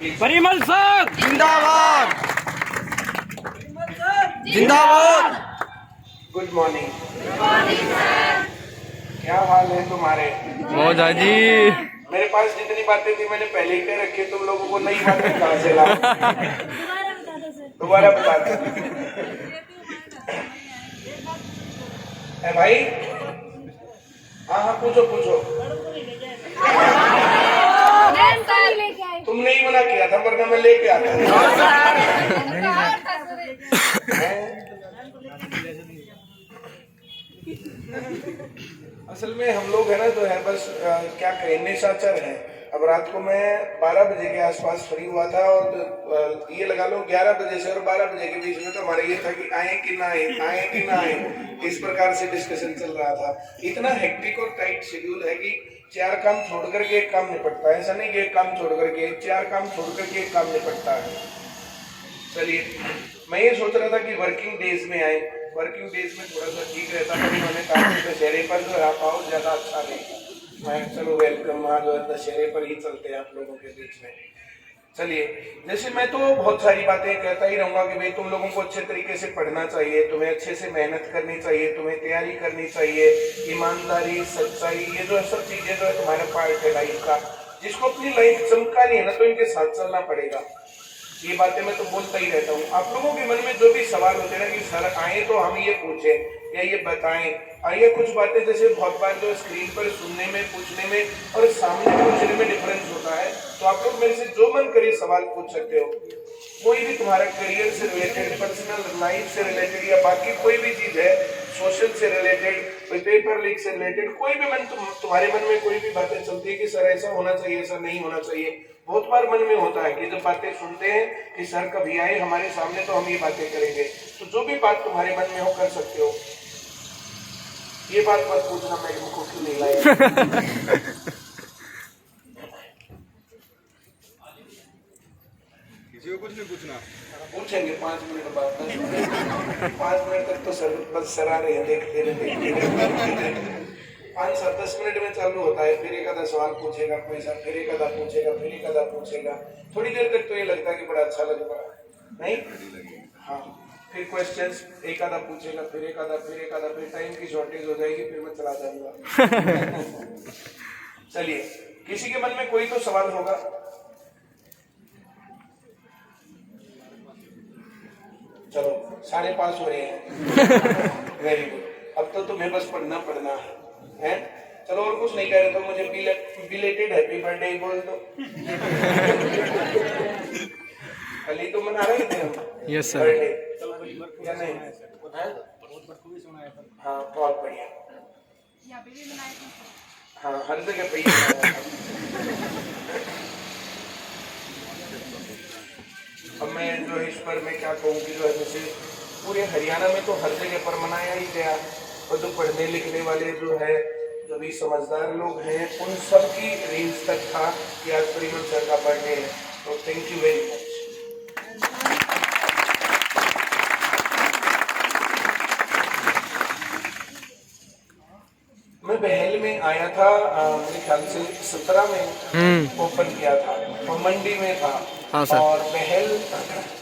Parimal sir जिंदाबाद जिंदाबाद। Good morning. क्या हाल है तुम्हारे? मौजा जी। मेरे पास जितनी बातें थी मैंने पहले ही कह रखी, तुम लोगों को नई बातें कहाँ से लाऊं? दोबारा बता दो। भाई हाँ पूछो पूछो। तुमने ही मना किया था वरना मैं लेके आता। असल में हम लोग है ना तो है बस क्या कहें, निशाचर है। अब रात को मैं 12 बजे के आसपास फ्री हुआ था और ये लगा लो 11 बजे से और 12 बजे के बीच में तो हमारा ये था कि आए कि ना आए, आए कि ना आए, इस प्रकार से डिस्कशन चल रहा था। इतना हेक्टिक और टाइट शेड्यूल है कि 4 काम छोड़ करके एक काम निपटता है। ऐसा नहीं कि एक काम छोड़ करके 4 काम छोड़ करके एक काम निपटता है। चलिए मैं ये सोच रहा था कि वर्किंग डेज में आए, वर्किंग डेज में थोड़ा सा ठीक रहता पर मैंने कहा कि दशहरे पर जो आप आओ ज्यादा अच्छा नहीं। मैं चलो वेलकम, आज दशहरे पर ही चलते हैं आप लोगों के बीच में। चलिए जैसे मैं तो बहुत सारी बातें कहता ही रहूंगा कि भाई तुम लोगों को अच्छे तरीके से पढ़ना चाहिए, तुम्हें अच्छे से मेहनत करनी चाहिए, तुम्हें तैयारी करनी चाहिए, ईमानदारी सच्चाई ये जो सब चीजें जो है तुम्हारा पार्ट है लाइफ का। जिसको अपनी लाइफ चमकानी है ना तो इनके साथ चलना पड़ेगा। ये बातें मैं तो बोलता ही रहता हूँ। आप लोगों के मन में जो भी सवाल होते हैं ना कि सर आए तो हम ये पूछे या ये बताएं, और ये कुछ बातें जैसे बहुत बार जो स्क्रीन पर सुनने में, पूछने में और सामने पूछने में डिफरेंस होता है, तो आप लोग मेरे से जो मन करे सवाल पूछ सकते हो। कोई भी तुम्हारा करियर से रिलेटेड, पर्सनल लाइफ से रिलेटेड या बाकी कोई भी चीज है, सोशल से रिलेटेड, कोई पेपर लीक से रिलेटेड, कोई भी मन तुम्हारे मन में कोई भी बातें चलती है कि सर ऐसा होना चाहिए, ऐसा नहीं होना चाहिए। बहुत बार मन में होता है कि जब बातें सुनते हैं कि सर कभी आए हमारे सामने तो हम ये बातें करेंगे, तो जो भी बात तुम्हारे मन में हो कर सकते हो। ये बात मत पूछना मैडम को क्यों नहीं लाई। किसी को कुछ नहीं पूछना, पूछेंगे 5 मिनट बाद, 5 मिनट तक तो सर बस सरा रहे हैं, देखते रहे। 5-10 मिनट में चालू होता है, फिर एक आधा सवाल पूछेगा कोई सर, फिर एक आधा पूछेगा, फिर एक आधा पूछेगा। थोड़ी देर तक तो ये लगता है कि बड़ा अच्छा लग रहा है, नहीं? हाँ, फिर क्वेश्चंस एक आधा पूछेगा, फिर एक आधा, फिर एक आधा, फिर टाइम की शॉर्टेज हो जाएगी, फिर मैं चला जाऊंगा। चलिए किसी के मन में कोई तो सवाल होगा। चलो 5:30 हो रहे हैं। Very good. अब तो तुम्हें बस पढ़ना है। चलो और कुछ नहीं कह रहे तो मुझे बिलेटेड हैप्पी बर्थडे बोल दो। कल ही तो मना रहे थे हम। Yes sir. बर्थडे या नहीं? हाँ बहुत बढ़िया। हाँ हर जगह पे अब मैं जो इस पर मैं क्या कहूँ कि जो है जैसे पूरे हरियाणा में तो हर जगह पर मनाया ही गया, और जो पढ़ने लिखने वाले जो है जो भी समझदार लोग हैं उन सब की रेंज तक था कि आज परिमल सर का बर्थडे है। तो थैंक यू वेरी मच। मैं बहल में आया था मेरे ख्याल से 17 में ओपन किया था और मंडी में था। हाँ सर। और बहल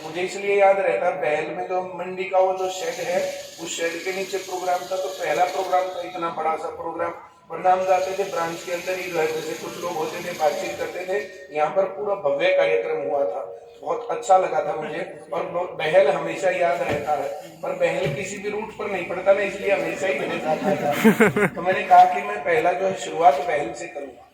मुझे इसलिए याद रहता, बहल में जो मंडी का वो जो शेड है उस शेड के नीचे प्रोग्राम था, तो पहला प्रोग्राम था इतना बड़ा सा प्रोग्राम, वरना हम जाते थे ब्रांच के अंदर ही जो है जैसे कुछ लोग होते थे बातचीत करते थे, यहाँ पर पूरा भव्य कार्यक्रम हुआ था, बहुत अच्छा लगा था मुझे। और बहल हमेशा याद रहता है, पर बहल किसी भी रूट पर नहीं पड़ता ना, इसलिए हमेशा ही मेरे साथ रहता। तो मैंने कहा कि मैं पहला जो है शुरुआत बहल से करूँगा।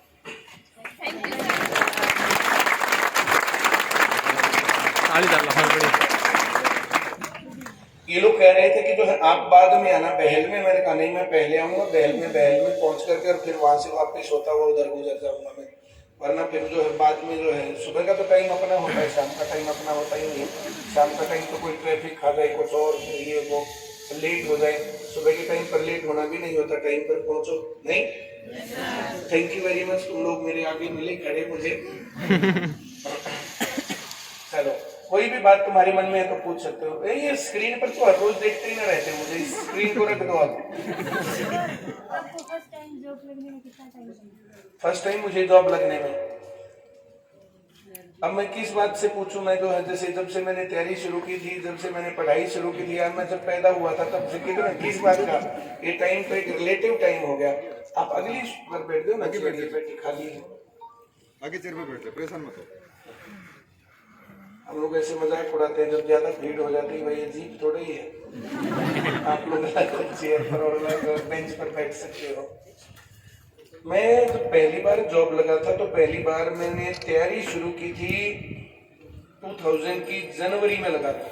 ये लोग कह रहे थे कि जो है आप बाद में आना बहल में, मैंने कहा नहीं मैं पहले आऊंगा, बहल में पहुंच करके और फिर वहां से वापस होता हुआ उधर गुजर जाऊंगा मैं, वरना फिर जो है बाद में जो है सुबह का तो टाइम अपना होता है, शाम का टाइम अपना होता ही नहीं। शाम का टाइम तो कोई ट्रैफिक खा जाए कुछ और ये वो लेट हो जाए, सुबह के टाइम पर लेट होना भी नहीं होता, टाइम पर पहुंचो, नहीं? थैंक यू वेरी मच, तुम लोग मेरे आगे मिले खड़े मुझे। चलो कोई भी बात तुम्हारे मन में है तो पूछ सकते हो। ये स्क्रीन पर तो हर रोज देखते ही ना रहते, मुझे स्क्रीन को रख दो आप। आपको फर्स्ट टाइम जॉब लगने में कितना टाइम लगा? फर्स्ट टाइम मुझे जॉब लगने में अब मैं किस बात से पूछूं, मैं जो है जैसे जब से मैंने तैयारी शुरू की थी, जब से मैंने पढ़ाई शुरू की थी, मैं जब पैदा हुआ था तब से कितना किस बात का ये टाइम तो एक रिलेटिव टाइम हो गया। आप अगली पर बैठ जाओ ना, आगे बैठ ये बैठी खाली है। आगे चेयर पे बैठते, परेशान मत हो। हम लोग ऐसे मजाक उड़ाते हैं जब ज्यादा भीड़ हो जाती है, भाई ये जीप थोड़ी ही है, आप लोग चेयर पर और बेंच पर बैठ सकते हो। मैं जब पहली बार जॉब लगा था तो पहली बार मैंने तैयारी शुरू की थी 2000 की जनवरी में लगा था,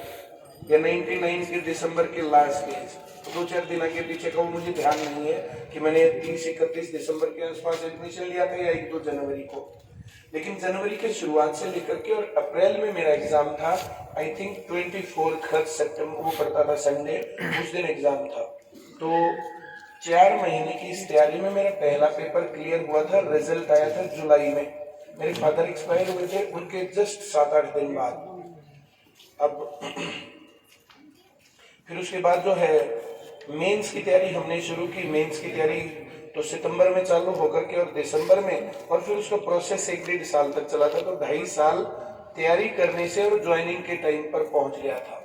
या 99 के दिसंबर के लास्ट डेज, 2-4 दिन आगे पीछे का वो मुझे ध्यान नहीं है कि मैंने 30-31 दिसंबर के आसपास एडमिशन लिया था या 1-2 जनवरी को। लेकिन जनवरी के शुरुआत से लेकर के और अप्रैल में मेरा एग्जाम था, आई थिंक 24 सितंबर वो पड़ता था संडे, उस दिन एग्जाम था। तो 4 महीने की इस तैयारी में मेरा पहला पेपर क्लियर हुआ था, रिजल्ट आया था जुलाई में। मेरे फादर एक्सपायर हुए थे उनके जस्ट 7-8 दिन बाद। अब फिर उसके बाद जो है मेंस की तैयारी हमने शुरू की। मेंस की तैयारी तो सितंबर में चालू होकर के और दिसंबर में, और फिर उसका प्रोसेस 1-1.5 साल तक चला था। तो 2.5 साल तैयारी करने से और ज्वाइनिंग के टाइम पर पहुंच गया था।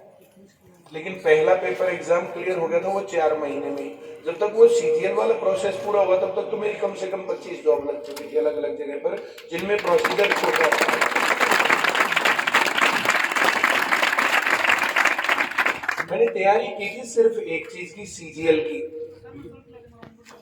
लेकिन पहला पेपर एग्जाम क्लियर हो गया था वो 4 महीने में। जब तक वो सीजीएल वाला प्रोसेस पूरा हुआ तब तक तो मेरी कम से कम 25 जॉब लग चुकी थी अलग अलग जगह पर, जिनमें प्रोसीजर छोटा था। मैंने तैयारी की थी सिर्फ एक चीज की, सीजीएल की।